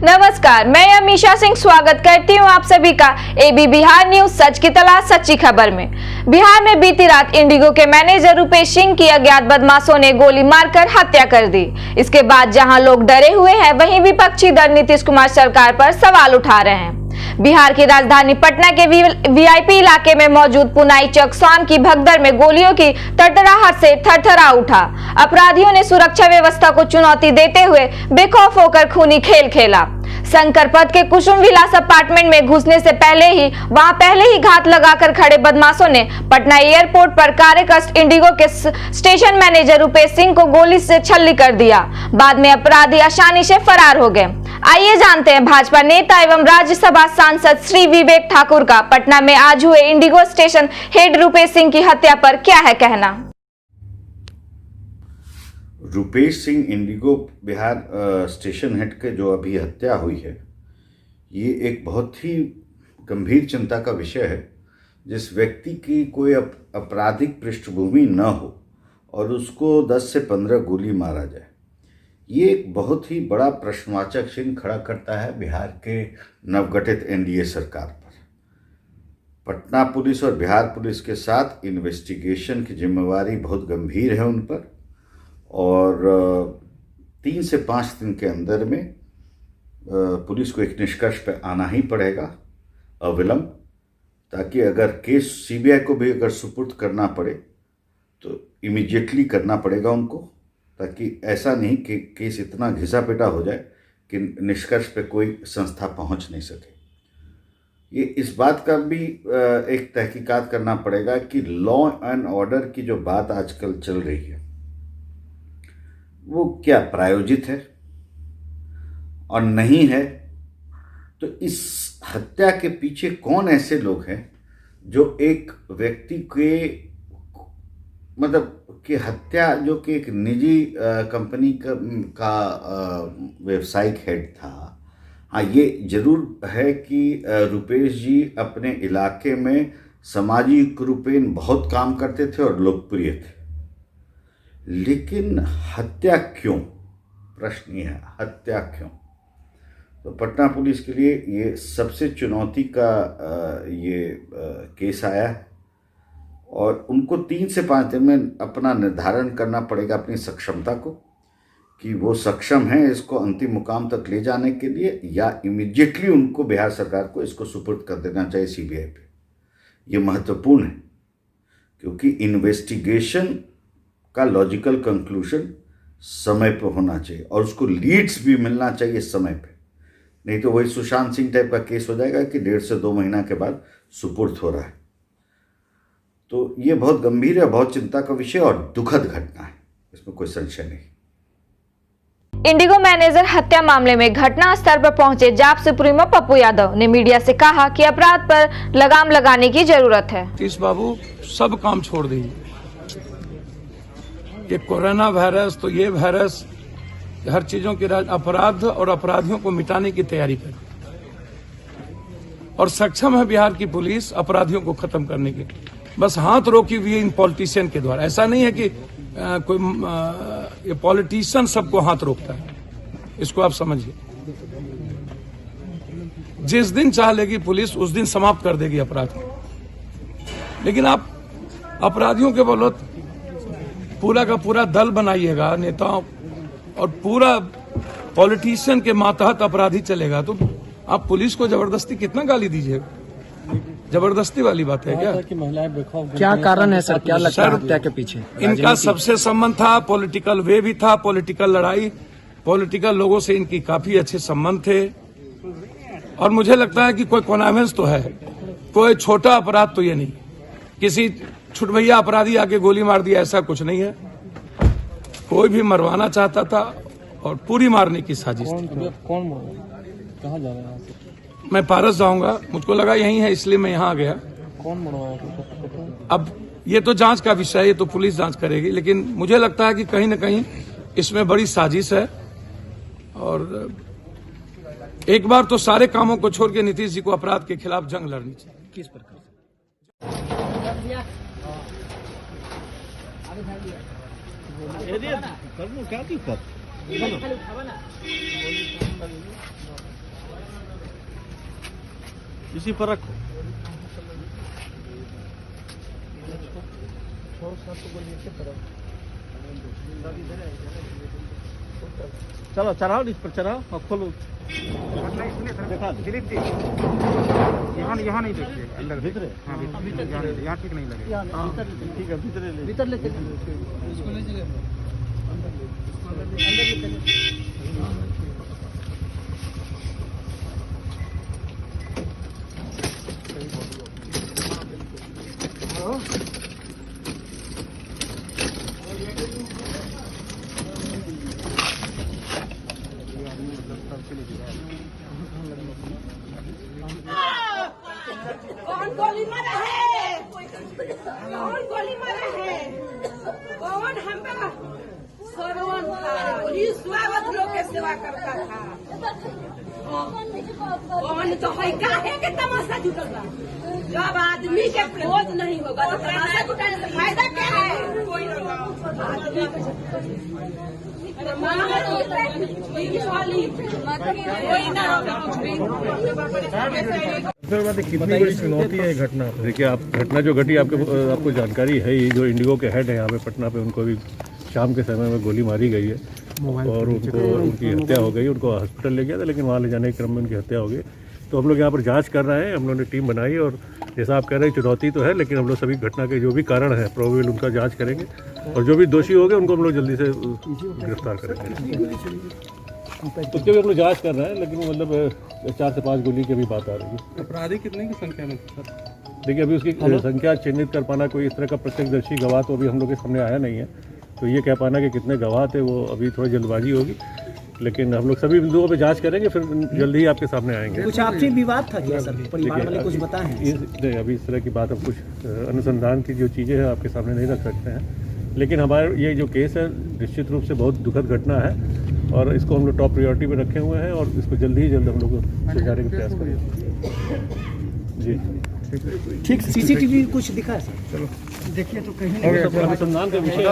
नमस्कार, मैं अमीशा सिंह स्वागत करती हूं आप सभी का एबी बिहार न्यूज सच की तलाश सच्ची खबर में। बिहार में बीती रात इंडिगो के मैनेजर रुपेश सिंह की अज्ञात बदमाशों ने गोली मारकर हत्या कर दी। इसके बाद जहां लोग डरे हुए हैं, वहीं विपक्षी दल नीतीश कुमार सरकार पर सवाल उठा रहे हैं। बिहार की राजधानी पटना के वीआईपी इलाके में मौजूद पुनाई चौक शाम की भगदड़ में गोलियों की तड़तड़ाहट से थरथरा उठा। अपराधियों ने सुरक्षा व्यवस्था को चुनौती देते हुए बेखौफ होकर खूनी खेल खेला। शंकर पथ के कुसुम विलास अपार्टमेंट में घुसने से पहले ही घात लगाकर खड़े बदमाशों ने पटना एयरपोर्ट पर कार्यकष्ट इंडिगो के स्टेशन मैनेजर रुपेश सिंह को गोली से छल्ली कर दिया। बाद में अपराधी आसानी से फरार हो गए। आइए जानते हैं भाजपा नेता एवं राज्यसभा सांसद श्री विवेक ठाकुर का पटना में आज हुए Indigo station head Rupesh Singh की हत्या पर क्या है कहना। Rupesh Singh Indigo Bihar station head के जो अभी हत्या हुई है, ये एक बहुत ही गंभीर चिंता का विषय है। जिस व्यक्ति की कोई आपराधिक पृष्ठभूमि न हो और उसको 10 से 15 गोली मारा जाए, ये एक बहुत ही बड़ा प्रश्नवाचक चिन्ह खड़ा करता है बिहार के नवगठित एनडीए सरकार पर। पटना पुलिस और बिहार पुलिस के साथ इन्वेस्टिगेशन की जिम्मेवारी बहुत गंभीर है उन पर, और 3 से 5 दिन के अंदर में पुलिस को एक निष्कर्ष पर आना ही पड़ेगा अविलंब, ताकि अगर केस सीबीआई को भी अगर सुपुर्द करना पड़े तो इमीडिएटली करना पड़ेगा उनको, ताकि ऐसा नहीं कि केस इतना घिसा पिटा हो जाए कि निष्कर्ष पे कोई संस्था पहुंच नहीं सके। ये इस बात का भी एक तहकीकात करना पड़ेगा कि लॉ एंड ऑर्डर की जो बात आजकल चल रही है वो क्या प्रायोजित है और नहीं है। तो इस हत्या के पीछे कौन ऐसे लोग हैं जो एक व्यक्ति के मतलब कि हत्या, जो कि एक निजी कंपनी का व्यवसायिक हेड था। हाँ, ये जरूर है कि रुपेश जी अपने इलाके में सामाजिक रूपेण बहुत काम करते थे और लोकप्रिय थे, लेकिन हत्या क्यों? प्रश्न ये है, हत्या क्यों? तो पटना पुलिस के लिए ये सबसे चुनौती का केस आया है और उनको 3 से 5 दिन में अपना निर्धारण करना पड़ेगा अपनी सक्षमता को, कि वो सक्षम हैं इसको अंतिम मुकाम तक ले जाने के लिए, या इमीडिएटली उनको बिहार सरकार को इसको सुपुर्द कर देना चाहिए सीबीआई पे। ये महत्वपूर्ण है क्योंकि इन्वेस्टिगेशन का लॉजिकल कंक्लूजन समय पर होना चाहिए और उसको लीड्स भी मिलना चाहिए समय पे, नहीं तो वही सुशांत सिंह टाइप का केस हो जाएगा कि 1.5 से 2 महीना के बाद सुपुर्द हो रहा है। तो ये बहुत गंभीर है, बहुत चिंता का विषय और दुखद घटना है, इसमें कोई संशय नहीं। इंडिगो मैनेजर हत्या मामले में घटना स्थल पर पहुंचे जाप सुप्रीमो पप्पू यादव ने मीडिया से कहा कि अपराध पर लगाम लगाने की जरूरत है। इस बाबू सब काम छोड़ दीजिए, ये कोरोना वायरस तो ये वायरस, हर चीजों की अपराध और अपराधियों को मिटाने की तैयारी करे और सक्षम है बिहार की पुलिस अपराधियों को खत्म करने की। बस हाथ रोकी हुई इन पॉलिटिशियन के द्वारा। ऐसा नहीं है कि ये पॉलिटिशियन सबको हाथ रोकता है, इसको आप समझिए। जिस दिन चाह लेगी पुलिस उस दिन समाप्त कर देगी अपराध को, लेकिन आप अपराधियों के बलौत पूरा का पूरा दल बनाइएगा, नेताओं और पूरा पॉलिटिशियन के मातहत अपराधी चलेगा, तो आप पुलिस को जबरदस्ती कितना गाली दीजिएगा? जबरदस्ती वाली बात है क्या? क्या कारण है सर? क्या लगता है हत्या के पीछे? इनका सबसे संबंध था, पॉलिटिकल वे भी था, पॉलिटिकल लड़ाई, पॉलिटिकल लोगों से इनकी काफी अच्छे संबंध थे और मुझे लगता है कि कोई कॉन्वेंस तो है, कोई छोटा अपराध तो ये नहीं, किसी छुटभैया अपराधी आके गोली मार दिया ऐसा कुछ नहीं है। कोई भी मरवाना चाहता था और पूरी मारने की साजिश थी। कौन कहाँ जा रहे हैं? मैं पारस जाऊंगा, मुझको लगा यही है इसलिए मैं यहाँ आ गया। कौन मरवाया? अब ये तो जांच का विषय है, ये तो पुलिस जांच करेगी, लेकिन मुझे लगता है कि कहीं न कहीं इसमें बड़ी साजिश है और एक बार तो सारे कामों को छोड़ के नीतीश जी को अपराध के खिलाफ जंग लड़नी चाहिए। किस प्रकार? क्या इसी पर रखो। चलो चढ़ाओ, इस पर चढ़ाओ और खोलो। देखा यहाँ नहीं देखिए, अंदर भीतर यहाँ ठीक नहीं लगेगा। ठीक है, भीतर ले कौन गोली मारा है? कौन गोली मारा है? कौन हमारा सरवन था? पुलिस स्वागत लोग के सेवा करता था। कौन तो है काहे के तमाशा जुटल बा? जब आदमी के क्रोध नहीं होगा तो तमाशा जुटाने से फायदा क्या है? कोई आदमी कितनी बड़ी चुनौती है घटना? देखिए, आप घटना जो घटी आपको जानकारी है ही। जो इंडिगो के हेड है यहाँ पे पटना पे, उनको भी शाम के समय में गोली मारी गई है और उनकी हत्या हो गई। उनको हॉस्पिटल ले गया था, लेकिन वहाँ ले जाने के क्रम में उनकी हत्या हो गई। तो हम लोग यहाँ पर जांच कर रहे हैं। हम लोगों ने टीम बनाई और जैसा आप कह रहे हैं चुनौती तो है, लेकिन हम लोग सभी घटना के जो भी कारण है प्रोबेबल उनका जांच करेंगे और जो भी दोषी होंगे उनको हम लोग जल्दी से गिरफ्तार करेंगे। उसके भी हम लोग जाँच कर रहे हैं, लेकिन मतलब 4 से 5 गोली की भी बात आ रही है। अपराधी कितने की संख्या में? देखिए, अभी उसकी संख्या चिन्हित कर पाना, कोई इस तरह का प्रत्यक्षदर्शी गवाह तो अभी हम लोग के सामने आया नहीं है, तो ये कह पाना कि कितने गवाह थे वो अभी थोड़ी जल्दबाजी होगी। लेकिन हम लोग सभी बिंदुओं पे जांच करेंगे, फिर जल्दी ही आपके सामने आएंगे। कुछ आपसी विवाद था क्या सर? परिवार वाले कुछ बताए हैं? नहीं, अभी इस तरह की बात हम कुछ अनुसंधान की जो चीज़ें हैं आपके सामने नहीं रख सकते हैं, लेकिन हमारे ये जो केस है निश्चित रूप से बहुत दुखद घटना है और इसको हम लोग टॉप प्रायोरिटी पे रखे हुए हैं और इसको जल्द ही जल्द हम लोग सुलझाने का प्रयास करेंगे। जी ठीक। सीसीटीवी कुछ दिखा है सर? चलो देखिए तो कहीं अनुसंधान का विषय